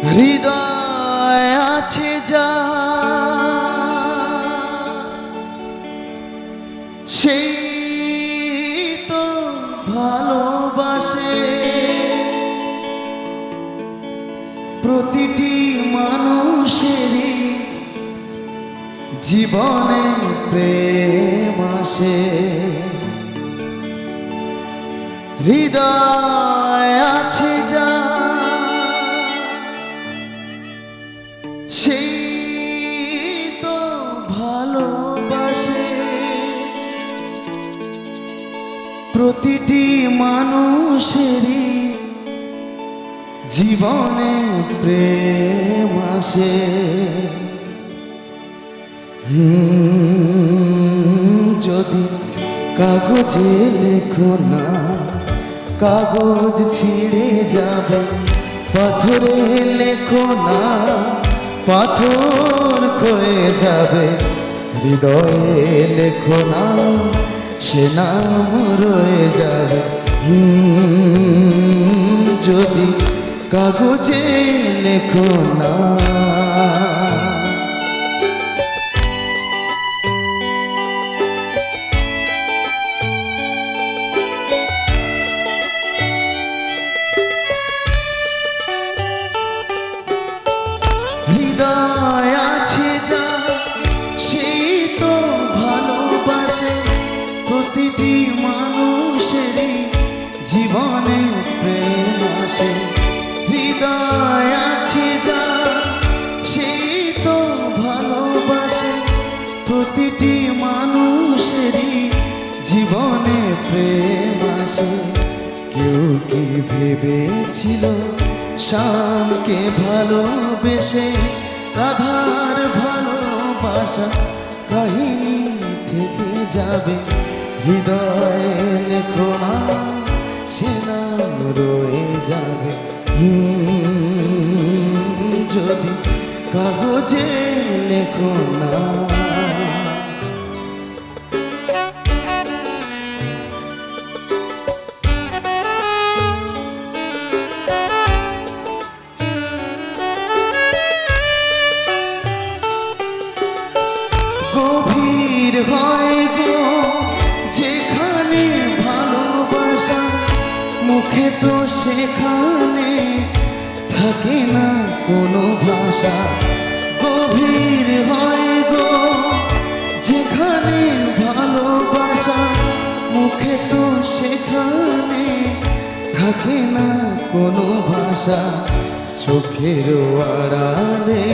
হৃদয় আছে যা সেই তো ভালোবাসে প্রতিটি মানুষেরই জীবনে প্রেম আসে হৃদয় আছে যা সেই তো ভালোবাসে প্রতিটি মানুষেরই জীবনে প্রেম আসে যদি কাগজে লেখো না কাগজ ছিঁড়ে যাবে পাথরে লেখো না পাথর ক্ষয়ে যাবে হৃদয়ে লেখো না সে নাম রয়ে যাবে যদি কাগজে লেখো না হৃদয় আছে যা সেই তো ভালোবাসে প্রতিটি মানুষেরই জীবনে প্রেম আসে হৃদয় আছে যা সেই তো ভালোবাসে প্রতিটি মানুষেরই জীবনে প্রেম আসে কেউ কি ভেবেছিল শামকে ভালোবেসে রাধার ভালোবাসা কাহিনী থেকে যাবে হৃদয়ে লেখো না সে নাম রয়ে যাবে যদি কাগজে লেখো না হয় গো যেখানে ভালোবাসা মুখে তো সেখানে থাকে না কোনো ভাষা গভীর হয় গো যেখানে ভালোবাসা মুখে তো সেখানে থাকে না কোনো ভাষা চোখের আড়ালে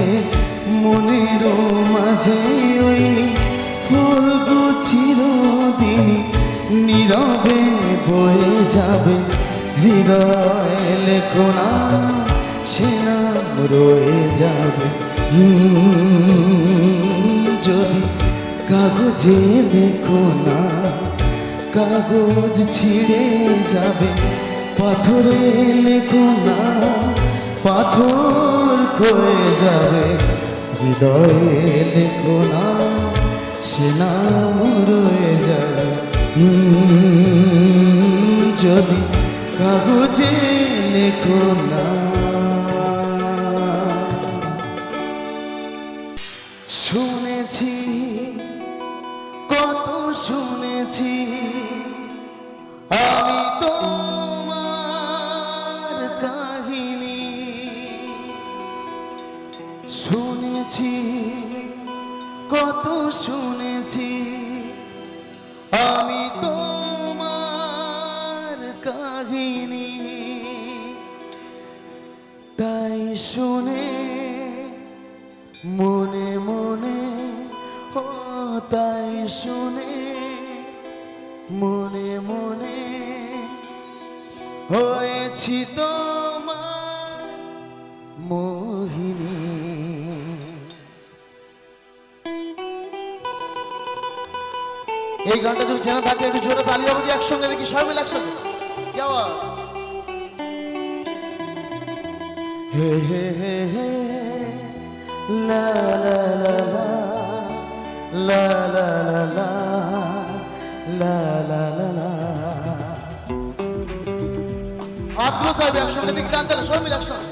মনেরও মাঝে ওই ফুলগু চিরদিন নীরবে বয়ে যাবে হৃদয় লেখো না সে নাম রয়ে যাবে যদি কাগজে লেখো না কাগজ ছিঁড়ে যাবে পাথরে লেখো না পাথর ক্ষয়ে যাবে হৃদয়ে লেখো না সে নাম রয়ে যাবে যদি কাগজে লেখো না শুনেছি কত শুনেছি আমি তোমার কাহিনী শুনেছি কত শুনেছি আমি তোমার কাহিনী তাই শুনে মনে মনে ও তাই শুনে মনে মনে হয়েছি তোমার মোহিনী এই গানটা যদি জানা থাকে একটু জোরে তালি হবে একসঙ্গে দেখি সবাই মিলে একসঙ্গে কি আওয়াজ হে হে হে হে লা লা লা লা লা লা লা লা লা লা হাতগুলো চাইবে একসঙ্গে দেখি টান টান সবাই মিলে একসঙ্গে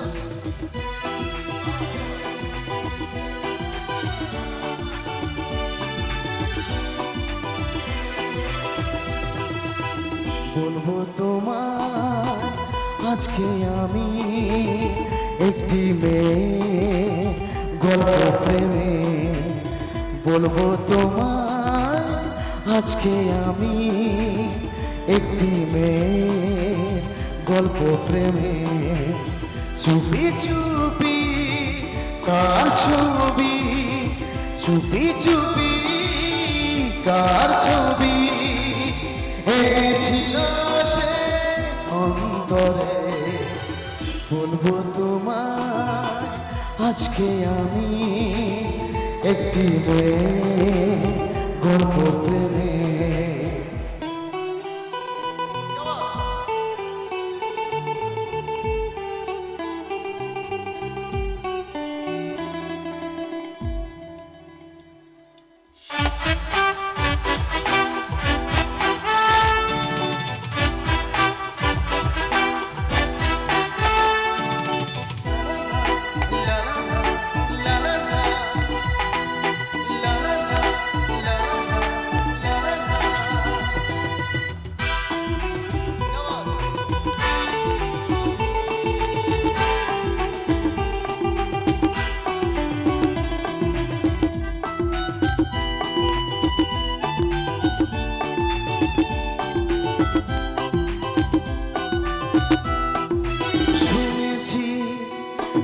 বলবো তোমার আজকে আমি একটি মেয়ে গল্প প্রেমে, বলবো তোমার আজকে আমি একটি মেয়ে গল্প প্রেমে। চুপি চুপি কার ছবি, চুপি চুপি কার ছবি এনেছিল সে অন্তরে, বলবো তোমার আজকে আমি একটি মেয়ে গল্প প্রেমে।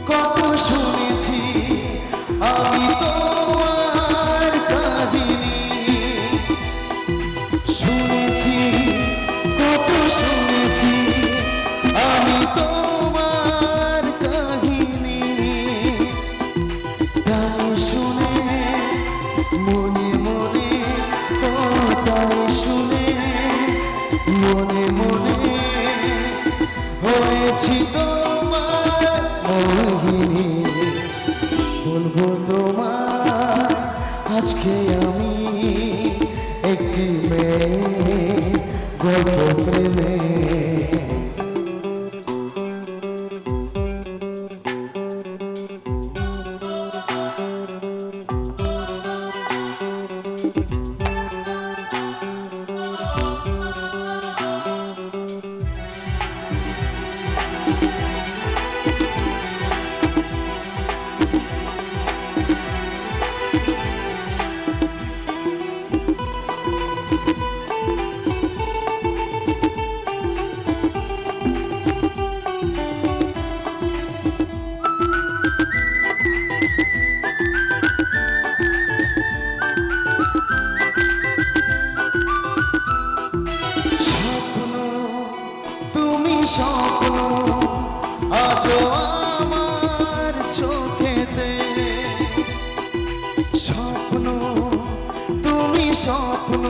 কত শুনেছি আমি তোমার কাহিনী, শুনেছি কত শুনেছি আমি তোমার কাহিনী। তাই শুনে মনে মনে, তাই শুনে মনে মনে হয়েছি তোমার মোহিনী। বলবো তোমার আজকে আমি একটি মেয়ে গল্প প্রেমে। স্বপ্ন আজও আমার চোখেতে, স্বপ্ন তুমি স্বপ্ন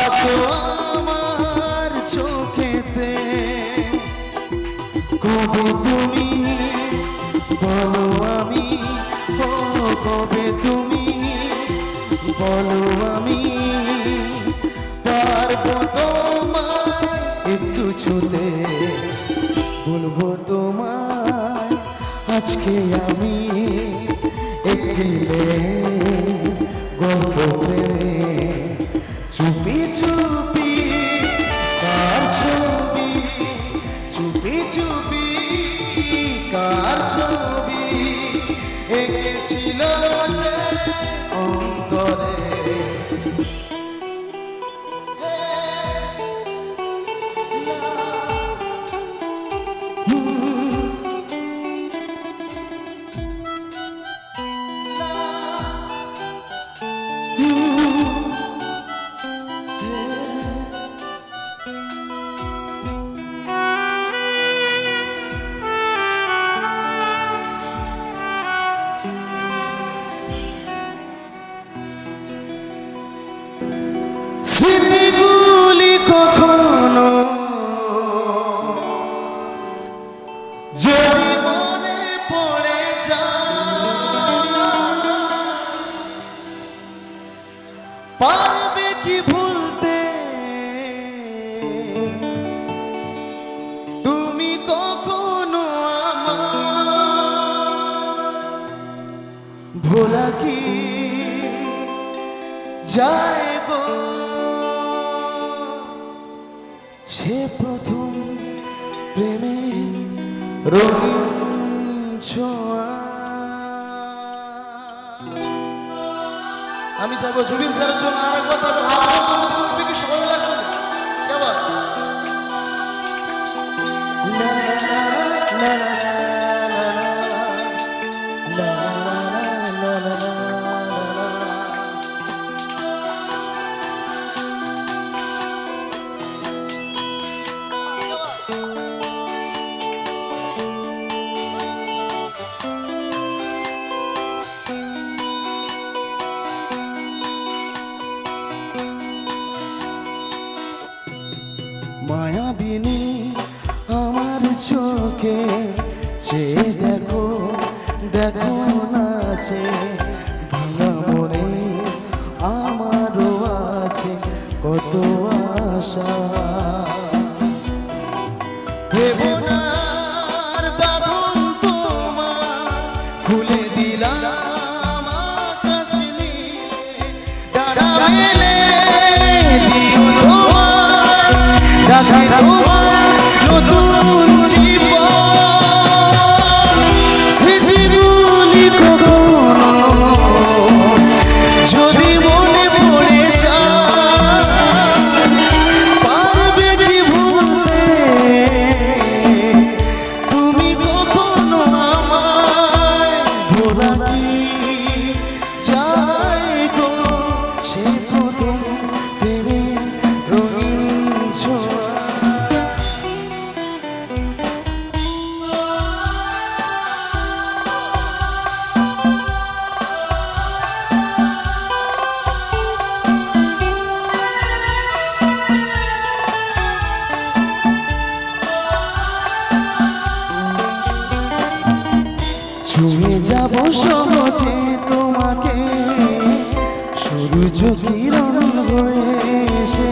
আজও আমার চোখেতে। কবে তুমি বলো আমি, ও কবে তুমি বলো আমি পারবো তোমায় একটু ছুতে। বলবো তোমায় আজকে আমি একটি গল্প প্রেমে। চুপি চুপি কার ছবি, চুপি চুপি কার ছবি এঁকেছিল সে অন্তরে। স্মৃতিগুলি কখনো যদি মনে পড়ে যায়, পারবে কি ভুলতে তুমি কখনো আমার। ভোলা কি যায় গো সে প্রথম প্রেমে রঙিন ছোঁয়া। আমি চাইবো জুবিন স্যারের জন্য আরেকবার চাইবো উঠবে কি সবাই লাগবে কেমন মায়াবিনী আমার চোখে চেয়ে দেখো দেখো নাচে ভাঙা মনে আমারও আছে কত আশা। দেবনার বাঁধন তোমার খুলে দিলাম আকাশ নীলে ডানা মেলে দিও তোমার রাধা তোমার নতুন জীবন। স্মৃতিগুলি কখনো যদি মনে পড়ে যায় পারবে কি ভুলতে তুমি কখনো আমায় ভোলা কি যায় গো সে প্রথম প্রেমের রঙিন ছোঁয়া। ছুঁয়ে যাব সহজে তোমাকে সূর্য কিরণ হয়ে এসে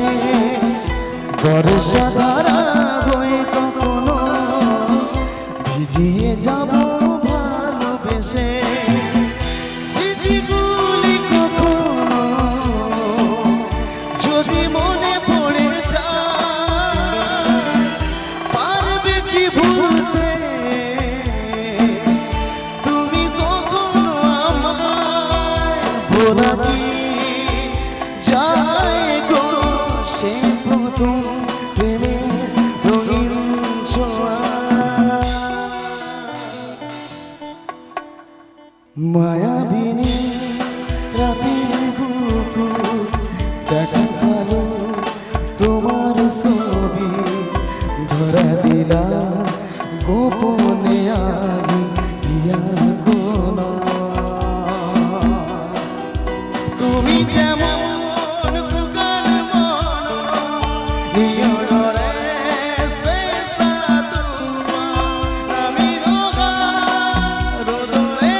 বর্ষা ধারা হয়ে কখনো ভিজিয়ে যাব ভালোবেসে। স্মৃতিগুলি কখনো যদি মনে পড়ে যায় পারবে কি ভুলতে তুমি কখনো আমায় ভোলা কি যায় গো সে প্রথম প্রেমের রঙিন ছোঁয়া। মায়াবিনী রাতের বুকুর দেখা ভালো তোমার ছবি ধরা দিলা গোপনে আমি ইয়া গোনা। তুমি যেমন কুকার মন নিয় রে সে সাতুমা আমি রোগা রোদরে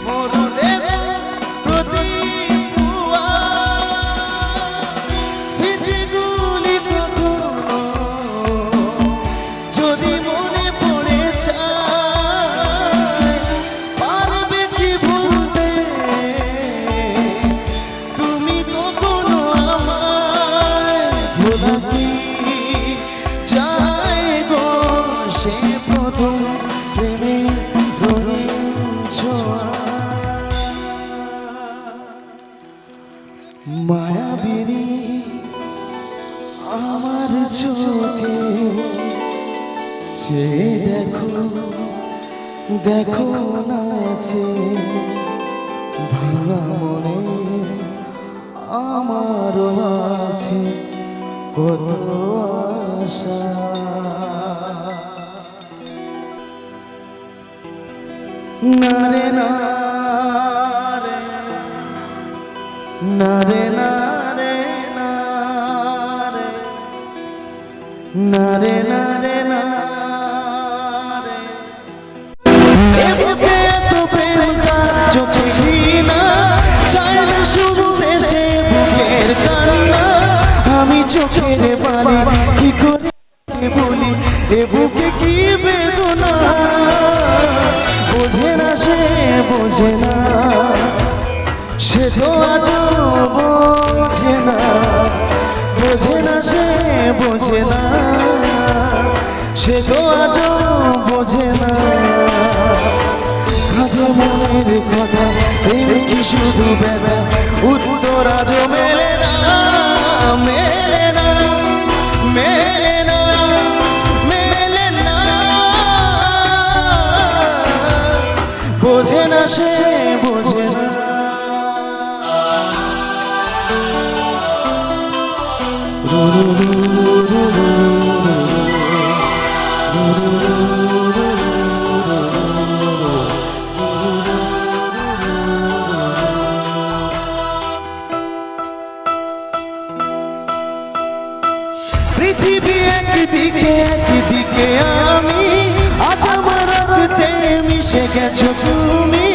মরুদেব প্রদীপুয়া। স্মৃতিগুলি কখনো যদি মনে পড়ে যায় পারবে কি ভুলতে তুমি কখনো আমায় ভোলা কি যায় গো সে প্রথম প্রেমের রঙিন ছোঁয়া। মায়াবিনী আমার চোখে সে দেখো দেখো নাচে ভাঙা মনে আমারও আছে কত আশা। না রে না রে না রে না রে না রে না রে না রে না রে এ বুকে এত প্রেম কার চোখে ঘৃণা চায় না শুনতে সে বুকের কান্না। আমি চোখের পানি কি করে বলি এ বুকে কি বেদনা বোঝে না সে বোঝে না সে তো আজও বোঝে না বোঝে না সে বোঝে সে তো আজও বোঝে না কাঁদে মনের কথা প্রেম কি শুধু ব্যথা উত্তর আজও মেলে না মেলে না মেলে না মেলে না বোঝে না সে বোঝে না পৃথিবী একদিকে আমি আজ আমার রক্তে মিশে গেছো তুমি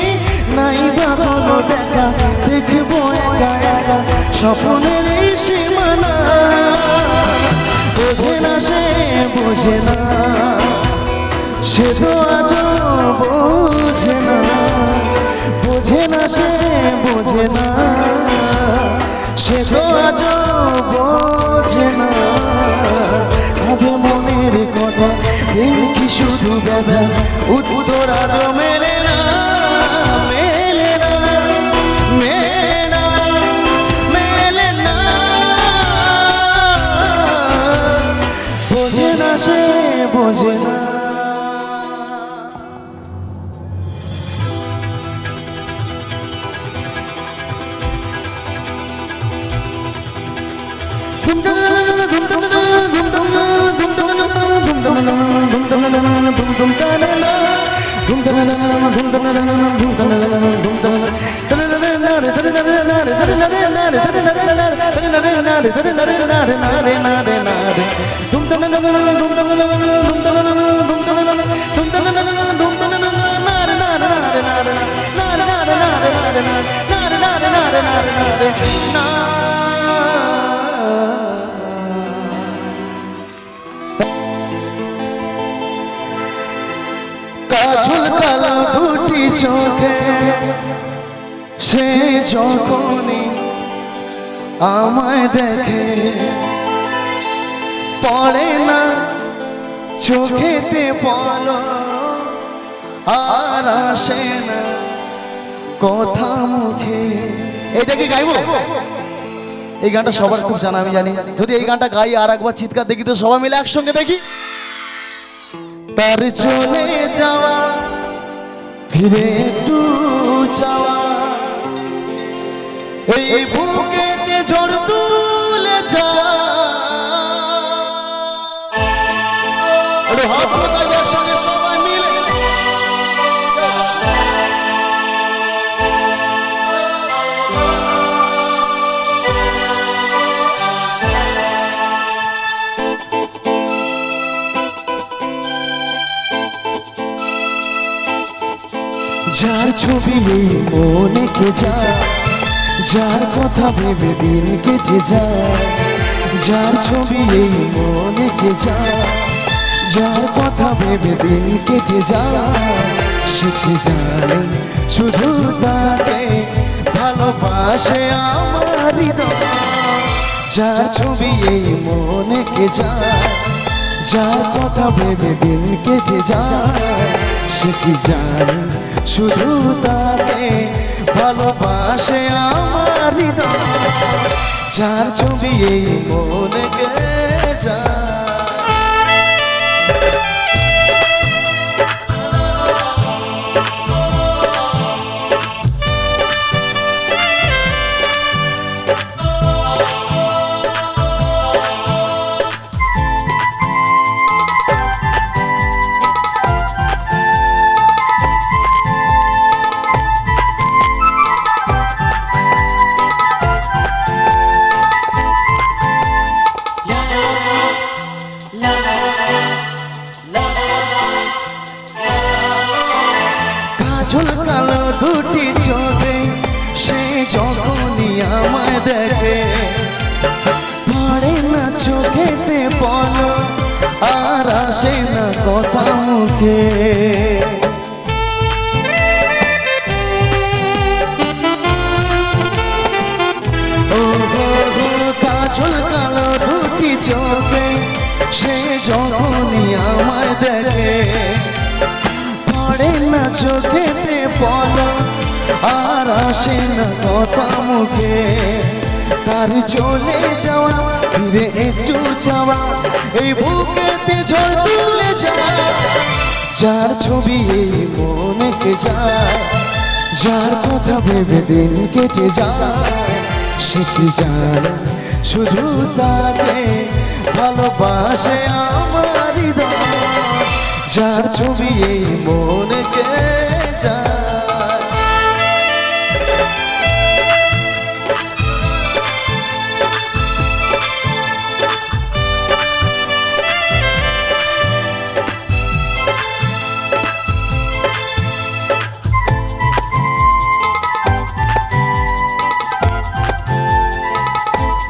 নাই বা কোনো দেখা দেখবো একা একা স্বপ্নের এই সীমানা বোঝে না সে বোঝে না সে তো আজও বোঝে না বোঝে না সে বোঝে না সে তো আজও বোঝে না কাঁদে মনের কথা প্রেম কি শুধু ব্যথা উত্তর আজও মেলে না মেলে না মেলে না মেলে না বোঝে না সে বোঝে না কাজল কালো দুটি চোখে সে যখনই আমায় দেখে পড়ে না চোখেতে পলো আর আসে না কথা মুখে এটা কি গাইবো এই গানটা সবার খুব জানা আমি জানি যদি এই গানটা গাই আর একবার চিৎকার দেখি তো সবাই মিলে একসঙ্গে দেখি তার চলে যাওয়া ফিরে একটু যাওয়া এই বুকেতে ঝড় তুলে যাওয়া হাত বসাই একসঙ্গে সবাই মিলে যার ছবি মনে কে যায় যার কথা ভেবে দিন কেটে যায় যার ছবি মনে কে যায় যার কথা ভেবে দিন কেটে যায় সে কি জানে শুধু তাকে ভালোবাসে আমার হৃদয় যার ছবি মনে কে যায় যার কথা ভেবে দিন কেটে যায় সে কি জানে শুধু তাকে ভালোবাসে আমার হৃদয় যার ছবি মনে কে যায় কাজল কালো দুটি চোখে সে যখনই আমায় দেখে পড়ে না চোখেতে পলো আর আসে না কথা মুখে কাজল কালো দুটি চোখে সে যখনই আমায় চোখেতে বলো আর আসে না কথা মুখে তার চলে যাওয়া ফিরে একটু চাওয়া এই বুকেতে ঝড় তুলে যায় যার ছবি এই মনেকে যায় যার কথা ভেবে দিন কেটে যায় সে কি জানে শুধু তাকে ভালোবাসে আমার হৃদয় যার ছবি এই মনেকে যায়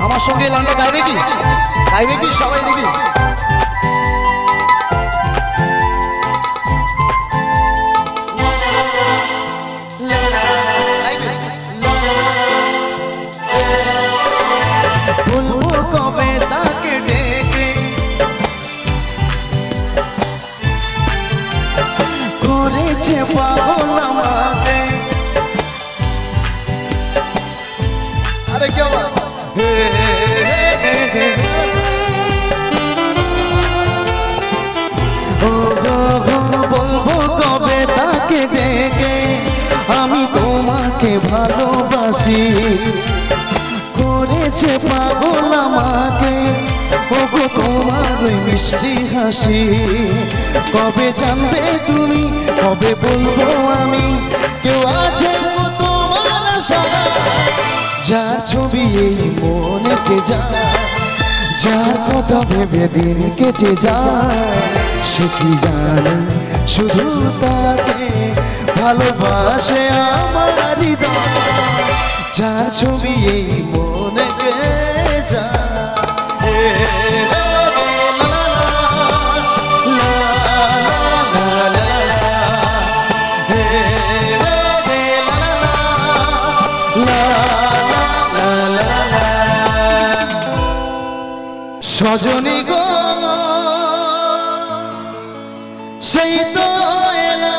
আমার সঙ্গে লাইনটা গাইবে কি সবাই দেখি বলবো কবে তাকে ডেকে করেছে পাগল আমাকে আরে কি বাবা বলবো কবে তাকে ডেকে আমি তোমাকে ভালোবাসি করেছে পাগল আমাকে ওগো তোমার ওই মিষ্টি হাসি কবে জানবে তুমি কবে বলবো আমি কেউ আছে তোমার আশা যার ছবি এই মনেকে যায় যার কথা ভেবে দিন কেটে যায় সে কি জানে শুধু তাকে ভালোবাসে আমার হৃদয় যার ছবি এই মনেকে যায় সজনী গো সেই তো এলা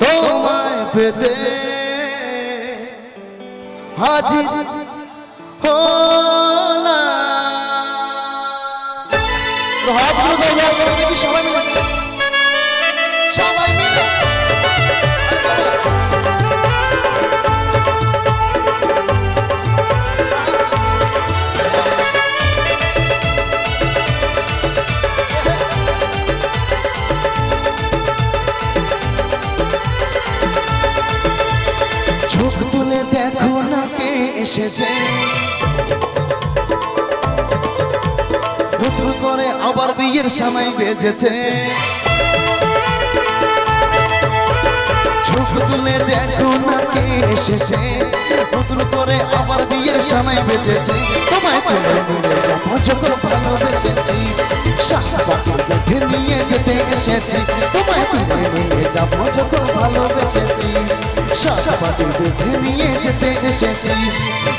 তোমায় পেতে হাজির হলা সবাই মিলে চোখ তুলে দেখো না কে এসেছে নতুন করে আবার বিয়ের সময় বেজেছে চোখ তুলে দেখো না কে এসেছে নতুন করে আবার বিয়ের সময় বেজেছে তোমায় তুলে নিয়ে যাবো যখন ভালোবেসেছি বেঁধে নিয়ে যেতে এসেছি তোমায় তুলে নিয়ে যাবো যখন ভালোবেসেছি বেঁধে নিয়ে যেতে এসেছি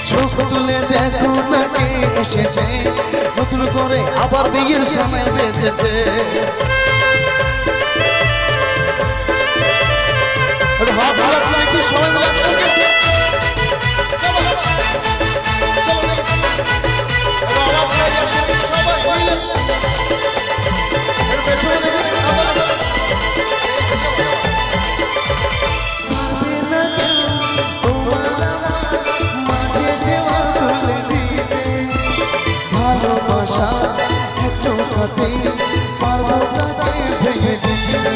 চোখ তুলে দেখো না কে এসেছে নতুন করে আবার বিয়ের সময় বেজেছে সবাই মিলে ভালোবাসা একটু হাতে পারবো তাকে ভেঙে দিতে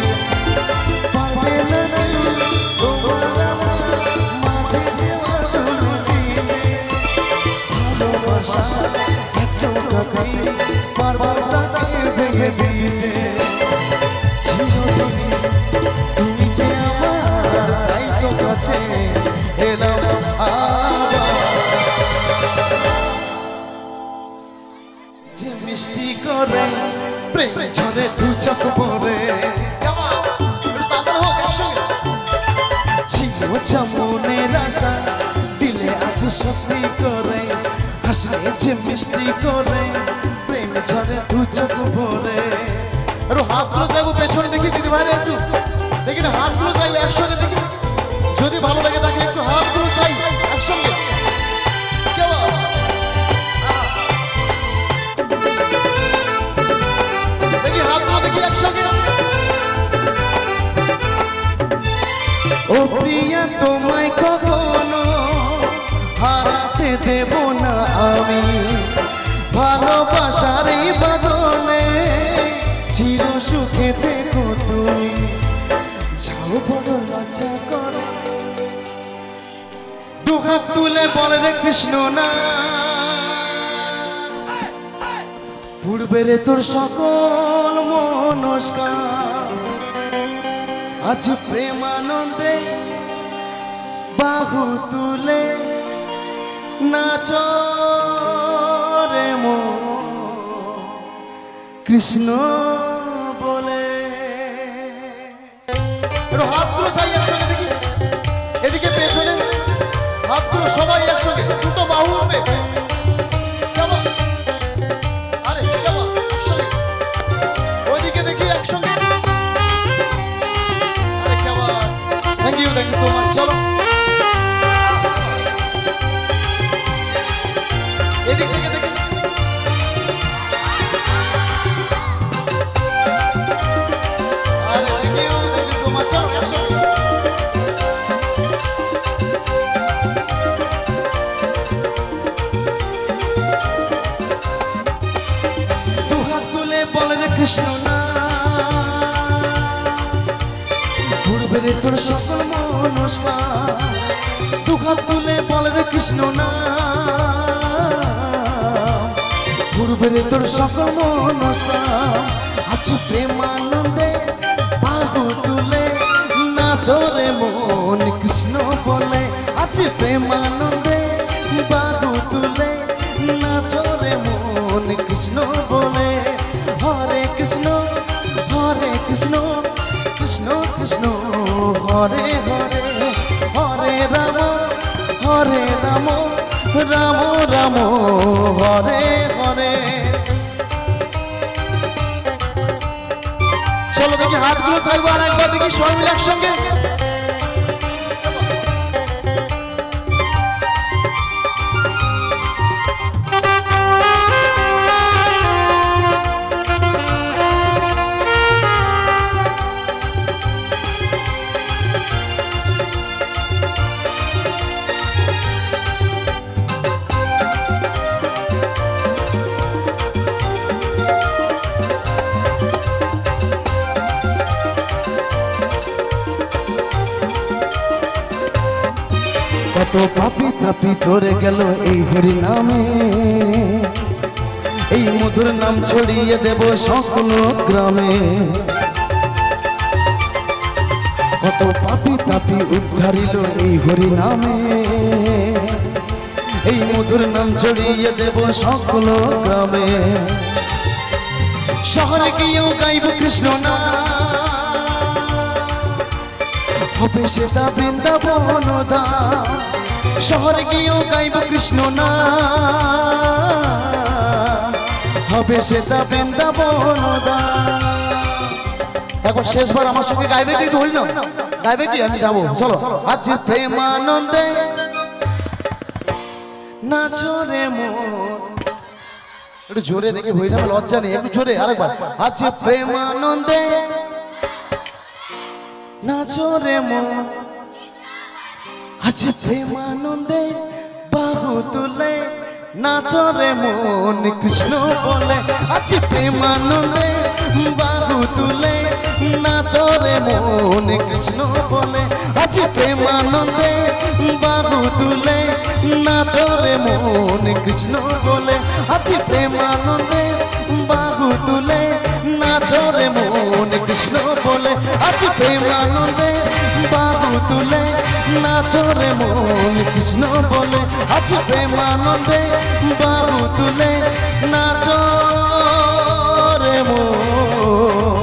পারবে না তোমার মাঝে দেওয়া তুলে দিতে ভালোবাসা একটু হাতে পারবো তাকে ভেঙে দিতে তুমি যে আমার কাছে এলাম মিষ্টি করে প্রেম ঝরে দু চোখ পরে ছিল যেমনের আশা দিলে আজ সত্যি করে হাসলে যে মিষ্টি করে প্রেম ঝরে দু চোখ পরে হাত যাবো পেছনে দেখি দিদি ভাই একটু দেখি না হাতগুলো চাই একসঙ্গে দেখি, যদি ভালো লাগে তাকে একটু হাতগুলো চাই একসঙ্গে। দেখি হাতগুলো দেখি একসঙ্গে। ও প্রিয়া তোমায় কখনো হারাতে দেব না আমি, ভালোবাসার এই বাঁধনে চির সুখে থেকো তুমি। যাও বড় লজ্জা করে দুহাত তুলে বলে রে কৃষ্ণ না, পূর্বের তোর সকল মনস্কার আজ প্রেমানন্দে বাহু তুলে নাচ রে মন কৃষ্ণ বলে। হাতগুলো চাই একসঙ্গে দেখি, এদিকে পেছনে হাতগুলো সবাই একসঙ্গে, দুটো বাহু উঠবে। আরে একসঙ্গে ওইদিকে দেখি একসঙ্গে। Thank you so much. চলো এদিক থেকে দেখি। আরে থ্যাংক ইউ সো মাচ। চলো একসঙ্গে। দুহাত তুলে বলে রে কৃষ্ণ না, পূর্বের তোর সকল মনস্কার। দুহাত তুলে বলে রে কৃষ্ণ না, পূর্বের তোর সকল মনস্কার আজ প্রেমানন্দে বাহু তুলে নাচ রে মন কৃষ্ণ বলে। আজ প্রেমানন্দে বাহু তুলে নাচ রে মন কৃষ্ণ বলে। হরে কৃষ্ণ কৃষ্ণ কৃষ্ণ হরে হরে, হরে রাম রাম রাম হরে হরে। চলো দেখি হাতগুলো চাইবো আর একবার দেখি সবাই মিলে একসঙ্গে। কত পাপি তাপি ধরে গেল এই হরি নামে, এই মধুর নাম ছড়িয়ে দেব সকল গ্রামে। কত পাপি তাপি উদ্ধারিল এই হরি নামে, এই মধুর নাম ছড়িয়ে দেব সকল গ্রামে। শহরে গিয়েও গাইব কৃষ্ণ না, হবে সেটা বৃন্দাবন ধাম। শহরে গিয়েও গাইব কৃষ্ণ না, হবে সেটা বৃন্দাবন ধাম। একবার শেষবার আমার সঙ্গে গাইবে কি? একটু হরি না গাইবে কি? আমি যাবো। চলো আজ প্রেমানন্দে নাচো রে মন। একটু জোরে দেখে হই না, লজ্জা নেই, একটু জোরে আরেকবার। আজ প্রেমানন্দে নাচো রে মন, আজ প্রেমানন্দে বাহু তুলে নাচো রে মন কৃষ্ণ বলে। আজ প্রেমানন্দে বাহু তুলে নাচো রে মন কৃষ্ণ বলে। আজ প্রেমানন্দে বাহু তুলে নাচো রে মন কৃষ্ণ বলে। আজ প্রেমানন্দে বাহু তুলে নাচো রে মন কৃষ্ণ বলে। আজ প্রেমানন্দে বাহু তুলে নাচো রে মন কৃষ্ণ বলে। আজ প্রেমানন্দে বাহু তুলে নাচো রে মন।